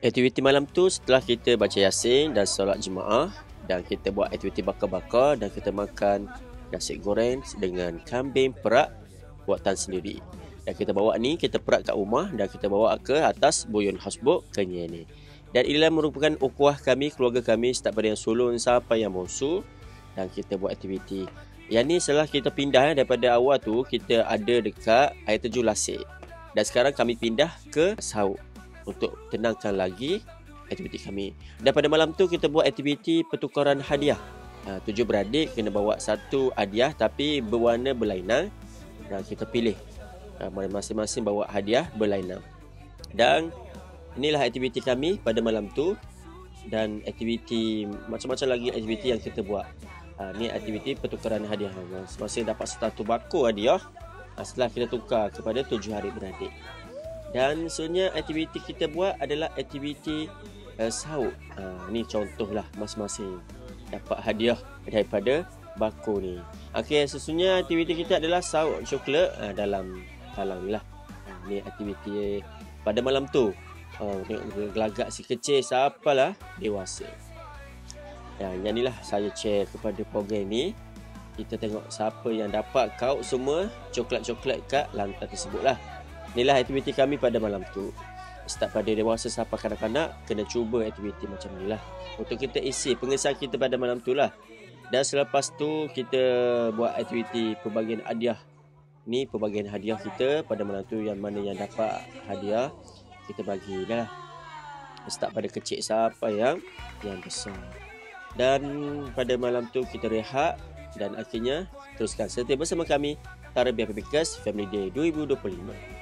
Aktiviti malam tu setelah kita baca Yasin dan solat jemaah, dan kita buat aktiviti bakar-bakar dan kita makan nasi goreng dengan kambing perak buatan sendiri. Dan kita bawa ni, kita perak kat rumah dan kita bawa ke atas Buyun Houseboat Kenyir ni. Dan inilah merupakan ukhuwah kami, keluarga kami, start pada yang sulung sampai yang bongsu, dan kita buat aktiviti. Yang ni setelah kita pindah daripada awal tu, kita ada dekat air terjun Lasik. Dan sekarang kami pindah ke Sauk untuk tenangkan lagi aktiviti kami. Dan pada malam tu kita buat aktiviti pertukaran hadiah. 7 beradik kena bawa satu hadiah tapi berwarna berlainan, dan kita pilih masing-masing bawa hadiah berlainan. Dan inilah aktiviti kami pada malam tu, dan aktiviti macam-macam lagi aktiviti yang kita buat. Ni aktiviti pertukaran hadiah. Masing-masing dapat satu bako hadiah setelah kita tukar kepada 7 adik beradik. Dan sebenarnya aktiviti kita buat adalah aktiviti Sauk. Ni contohlah masing-masing dapat hadiah daripada bako ni. Okey, sesungguhnya aktiviti kita adalah Sauk coklat dalam talang ni lah. Ni aktiviti pada malam tu. Tengok gelagak si kecil siapalah dewasa. Dan yang inilah saya share kepada program ni. Kita tengok siapa yang dapat kaut semua coklat-coklat kat lantai tersebut lah. Inilah aktiviti kami pada malam tu. Start pada dewasa sampai kanak-kanak kena cuba aktiviti macam ni lah, untuk kita isi pengesahan kita pada malam tu lah. Dan selepas tu kita buat aktiviti pembagian hadiah. Ni pembagian hadiah kita pada malam tu, yang mana yang dapat hadiah kita bagi dah lah. Start pada kecil sampai yang besar. Dan pada malam tu kita rehat, dan akhirnya teruskan setia bersama kami Tarbiyah PBKes Family Day 2025.